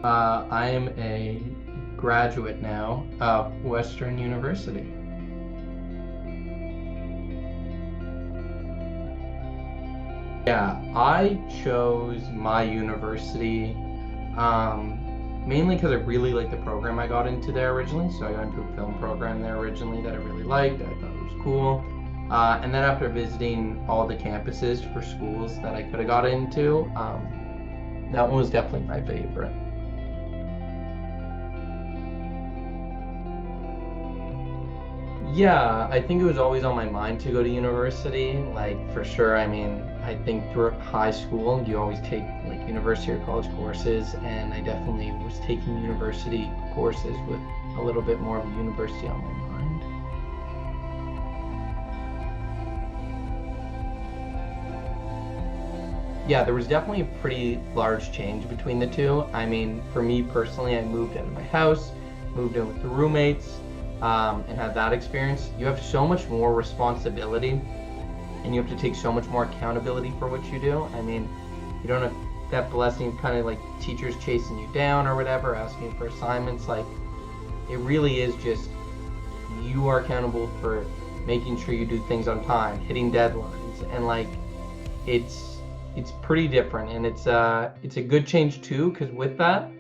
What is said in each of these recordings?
I am a graduate now of Western University. Yeah, I chose my university mainly because I really liked the program I got into there originally. So I got into a film program there originally that I really liked. I thought it was cool. And then after visiting all the campuses for schools that I could have got into, that one was definitely my favorite. Yeah, I think it was always on my mind to go to university, like for sure. I mean, I think through high school, you always take like university or college courses, and I definitely was taking university courses with a little bit more of a university on my mind. Yeah, there was definitely a pretty large change between the two. I mean, for me personally, I moved out of my house, moved in with the roommates, and had that experience. You have so much more responsibility and you have to take so much more accountability for what you do. I mean, you don't have that blessing of kind of like teachers chasing you down or whatever, asking you for assignments. Like, it really is just you are accountable for making sure you do things on time, hitting deadlines, and like it's pretty different, and it's a good change too, because with that,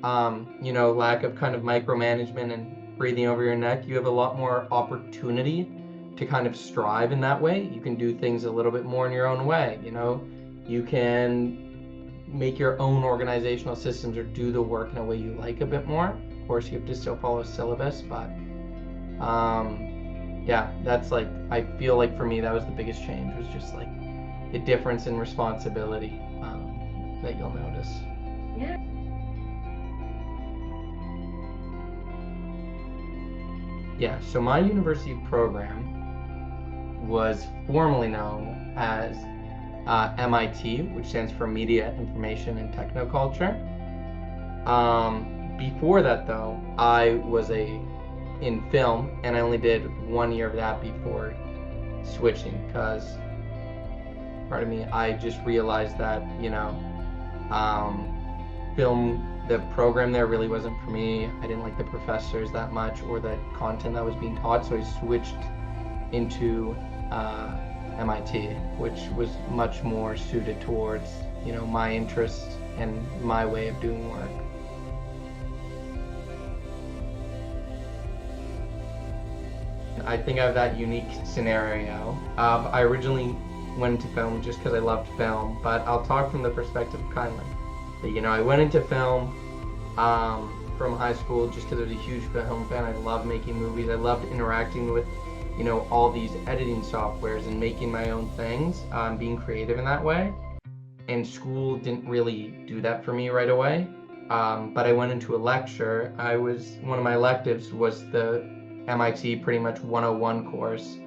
lack of kind of micromanagement and breathing over your neck, you have a lot more opportunity to kind of strive in that way. You can do things a little bit more in your own way, you can make your own organizational systems or do the work in a way you like a bit more. Of course, you have to still follow syllabus, but yeah, that's like, I feel like for me, that was the biggest change, was just like the difference in responsibility that you'll notice. Yeah. Yeah, so my university program was formerly known as MIT, which stands for Media, Information, and Technoculture. Before that, though, I was in film, and I only did 1 year of that before switching, because, pardon me, I just realized that, film, the program there really wasn't for me. I didn't like the professors that much or the content that was being taught, so I switched into MIT, which was much more suited towards, my interests and my way of doing work. I think I have that unique scenario. I originally went into film just because I loved film, but I'll talk from the perspective of kind of like, I went into film from high school just because I was a huge film fan. I loved making movies. I loved interacting with, all these editing softwares and making my own things, being creative in that way. And school didn't really do that for me right away. But I went into a lecture. One of my electives was the MIT pretty much 101 course.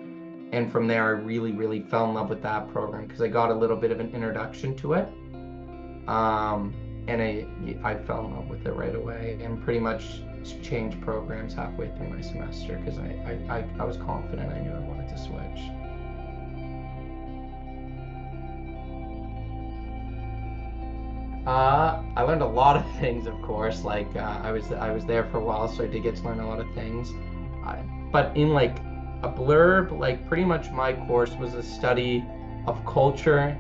And from there, I really, really fell in love with that program because I got a little bit of an introduction to it. And I fell in love with it right away and pretty much changed programs halfway through my semester because I was confident I knew I wanted to switch. I learned a lot of things, of course. Like I was there for a while, so I did get to learn a lot of things. But in like a blurb, like pretty much my course was a study of culture,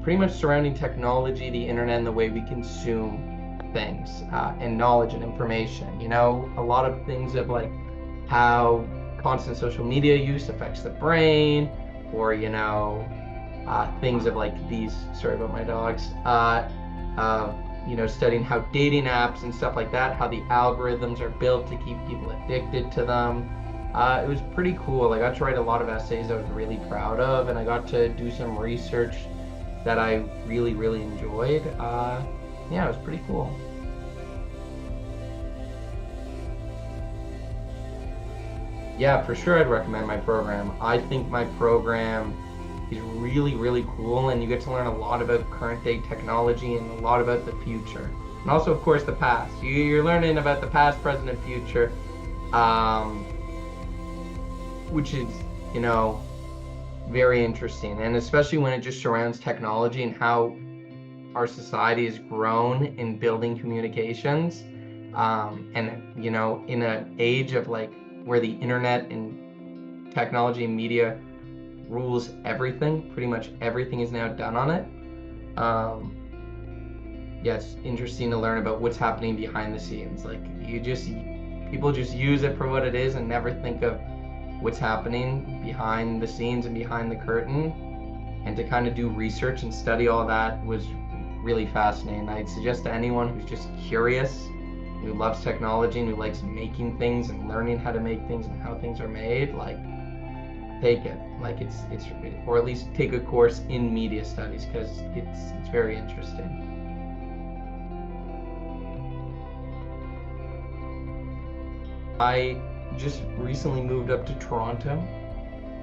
pretty much surrounding technology, the internet, and the way we consume things, and knowledge and information. A lot of things of like how constant social media use affects the brain, or things of like these. Sorry about my dogs. Studying how dating apps and stuff like that, how the algorithms are built to keep people addicted to them. It was pretty cool. I got to write a lot of essays I was really proud of, and I got to do some research that I really, really enjoyed. Yeah, it was pretty cool. Yeah, for sure I'd recommend my program. I think my program is really, really cool, and you get to learn a lot about current day technology and a lot about the future. And also, of course, the past. You're learning about the past, present, and future, um, which is, you know, very interesting. And especially when it just surrounds technology and how our society has grown in building communications. And you know, in an age of like where the internet and technology and media rules everything, pretty much everything is now done on it. Yeah, it's interesting to learn about what's happening behind the scenes. Like people just use it for what it is and never think of what's happening behind the scenes and behind the curtain. And to kind of do research and study all that was really fascinating. I'd suggest to anyone who's just curious, who loves technology and who likes making things and learning how to make things and how things are made, like take it. Like it's or at least take a course in media studies because it's very interesting. I just recently moved up to Toronto,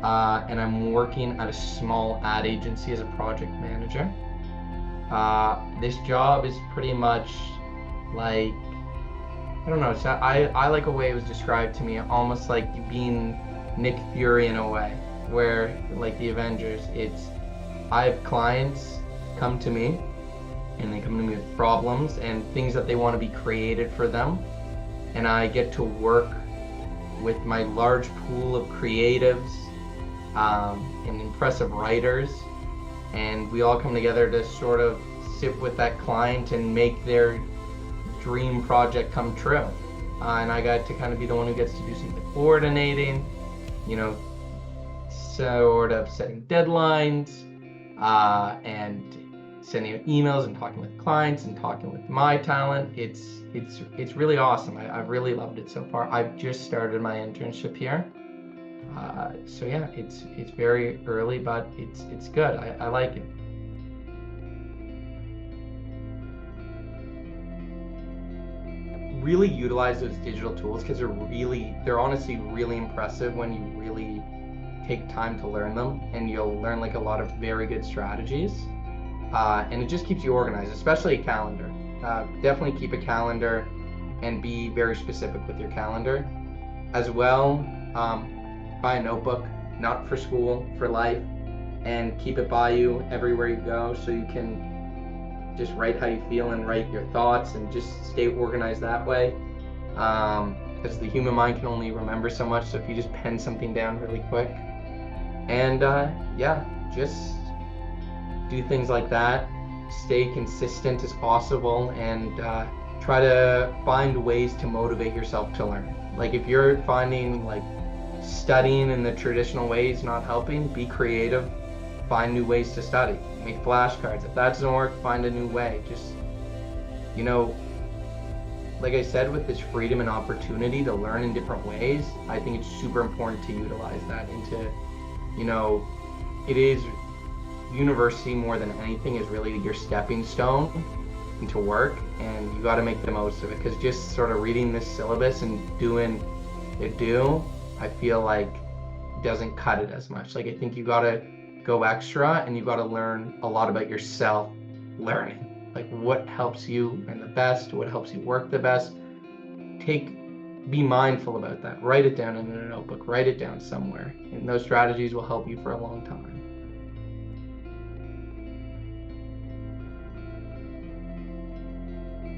and I'm working at a small ad agency as a project manager. This job is pretty much like, I don't know, I like a way it was described to me, almost like being Nick Fury in a way, where like the Avengers, I have clients come to me and they come to me with problems and things that they want to be created for them. And I get to work with my large pool of creatives and impressive writers, and we all come together to sort of sit with that client and make their dream project come true. And I got to kind of be the one who gets to do some of the coordinating, you know, sort of setting deadlines, and sending out emails and talking with clients and talking with my talent. It's really awesome. I've really loved it so far. I've just started my internship here. So yeah, it's very early, but it's good. I like it. Really utilize those digital tools because they're honestly really impressive when you really take time to learn them, and you'll learn like a lot of very good strategies. And it just keeps you organized, especially a calendar. Definitely keep a calendar and be very specific with your calendar. As well, buy a notebook, not for school, for life, and keep it by you everywhere you go so you can just write how you feel and write your thoughts and just stay organized that way. Because the human mind can only remember so much, so if you just pen something down really quick. And yeah, just do things like that, stay consistent as possible, and try to find ways to motivate yourself to learn. Like if you're finding like studying in the traditional ways not helping, be creative, find new ways to study, make flashcards. If that doesn't work, find a new way. Just, you know, like I said, with this freedom and opportunity to learn in different ways, I think it's super important to utilize that into, you know, it is university more than anything is really your stepping stone into work, and you got to make the most of it, because just sort of reading this syllabus and doing I feel like doesn't cut it as much. Like I think you got to go extra, and you got to learn a lot about yourself learning, like what helps you learn the best, what helps you work the best. Be mindful about that, write it down in a notebook, write it down somewhere, and those strategies will help you for a long time.